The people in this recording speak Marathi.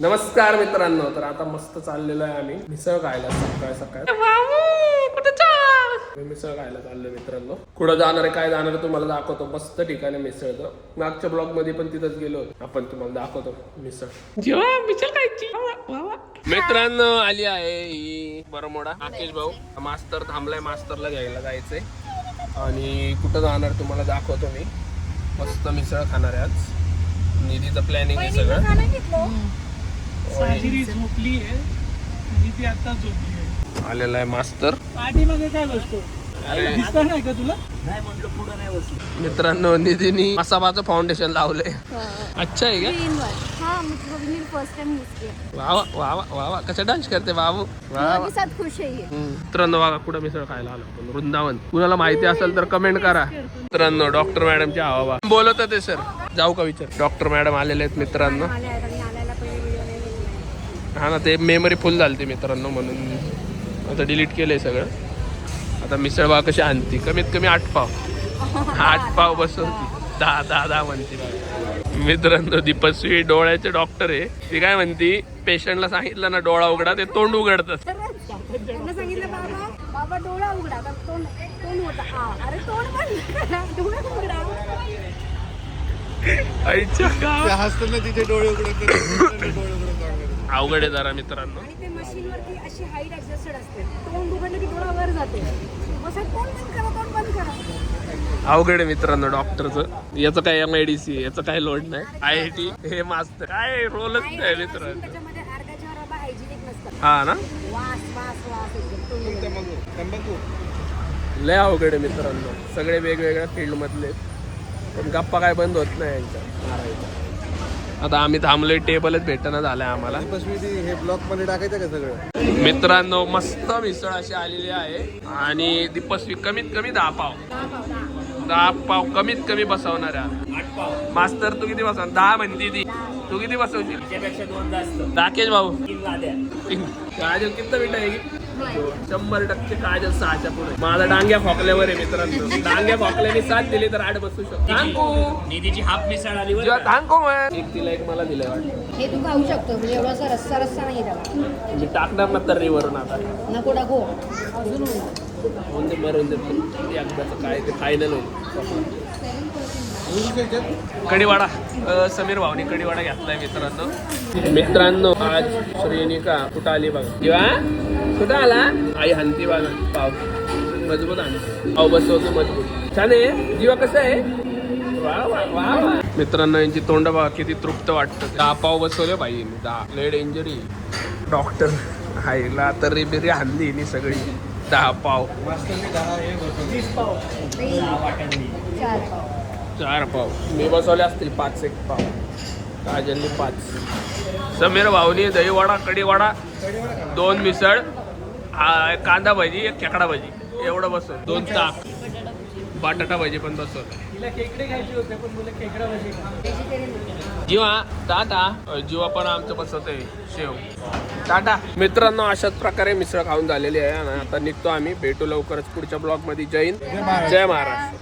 नमस्कार मित्रांनो, तर आता मस्त चाललेलो आहे आम्ही मिसळ खायला सकाळ मिसळ खायला चाललोय मित्रांनो. कुठं जाणार आहे काय जाणार आहे तुम्हाला दाखवतो. मस्त ठिकाणी मिसळचं मागच्या ब्लॉग मध्ये पण तिथंच गेलो आपण तुम्हाला दाखवतो मिसळ जेव्हा मिसळ खायची. मित्रांनो आली आहे ही बरमोडा. राकेश भाऊ मास्तर थांबलाय, मास्तरला घ्यायला जायचंय आणि कुठं जाणार तुम्हाला दाखवतो मी. मस्त मिसळ खाणार आहे आज. निधीचं प्लॅनिंग आहे सगळं. झोपली आहे आणि ती आता झोपली आहे. आलेला आहे मास्तर. पाठीमागे काय बसतो दिसत नाही का तुला? नाही म्हटलं पुढे नाही बसलो. मित्रांनो निधीनी मसाबाचं फाउंडेशन लावलंय. अच्छा आहे का? हाँ मतलब मेरी फर्स्ट टाइम यूज किया. वा वा वा वा वा कसा डान्स करते बाबू. वा मेरे साथ खुश है ये. मित्रांनो बघा कुठं मिसळ खायला आलो आपण. वृंदावन. कुणाला माहिती असेल तर कमेंट करा. मित्रांनो डॉक्टर मॅडमची हवा बोलत होते सर. जाऊ का विचार. डॉक्टर मॅडम आलेले आहेत मित्रांनो. हा ना, ते मेमरी फुल झाली मित्रांनो म्हणून आता डिलीट केलंय सगळं. आता मिसळ बघा कशी आणती. कमीत कमी 8 पाव 8 पाव बसवती. 10 म्हणते. मित्रांनो दीपस्वी डोळ्याचे डॉक्टर आहे. ती काय म्हणती, पेशंटला सांगितलं ना डोळा उघडा ते तोंड उघडतात. सांगितलं बाबा बाबा डोळा उघडा तर तोंड होता. अरे तोंड बंद करा, डोळा उघडा. आईच्या का हसताना तिथे डोळे उघडत अवघड आहे जरा मित्रांनो. आणि ते मशीन वरती अशी हाईट ऍडजस्टेड असते. तोंड उघडलं की डोळा वर जाते. बस तोंड बंद करा, तोंड बंद करा. अवघड आहे मित्रांनो डॉक्टरचं. याचं काय MIDC याचं काय लोड नाही. IIT हे मास्तर काय रोलच नाही मित्रांनो. त्याच्यामध्ये अर्ध्याच्या वर बाबा हायजिनिक नसतात. हा ना, वास वास वास एकदम. लय अवघड आहे मित्रांनो. सगळे वेगवेगळ्या फील्ड मधले पण गप्पा काय बंद होत नाही यांच्या मारायच्या. आता आम्ही थांबलोय, टेबलच भेटना झालाय आम्हाला. हे ब्लॉक मध्ये टाकायचं का सगळं? मित्रांनो मस्त मिसळ अशी आलेली आहे आणि दीपस्वी कमीत कमी 10 पाव 10 पाव कमीत कमी बसवणार आहे. 8 पाव मास्तर तू किती बसवणार? 10 म्हणती ती. तू किती बसवशील? त्यापेक्षा 2 जास्त. राकेश भाऊ 3 लाद्या. काजल किती मिनिटं आहे? 100% काजल 6च्या पुढे. माझा डांग्या खोकल्यावर आहे मित्रांनो. डांग्या खोकल्याने 7 दिली तर 8 बसू शकतो. निधीची हाफ मिसळ आली जेव्हा थांबको एक तिला एक मला दिलंय वाटतं. हे तू खाऊ शकतो म्हणजे एवढासा रस्सा रस्सा नाही त्याला. मी टाकणार ना तर्रीवरून आता. नको टाकू अजून म्हणजे मरून देतो एकदाचं काय ते फायनल होईल. कढीवाडा समीर भाऊनी कढीवाडा घेतलाय मित्रांनो. आज श्रेणिका कुठं आली बघा. किंवा कुठं आला आई हंती बघा. पाव मजबूत आणि पाव बसवतो मजबूत. छान आहे. जीवा कसं आहे? वा वा वा वा. मित्रांनो यांची तोंड बघा किती तृप्त वाटतं. 10 पाव बसवले बाई. 10 लेड इंजरी. डॉक्टर हायला तर्री बिर्री हल्ली नि सगळी. 10 पाव 4 पाव मी बसवले असतील. 5 पाव काजलनी 5. समीर भाऊनी दहीवडा कढीवाडा 2 मिसळ कांदा भजी 1 खेकडा भजी एवढं बसव. 2 ताक बटाटा भजी पण बसवलं. तिला खेकडे खायचे होते पण मुलं खेकडा भाजी. जीवा टाटा. जीवा पण आमचं बसवतंय शेव. टाटा. मित्रांनो अशाच प्रकारे मिसळ खाऊन झालेली आहे आणि आता निघतो आम्ही. भेटू लवकरच पुढच्या ब्लॉग मध्ये. जय हिंद जय महाराष्ट्र.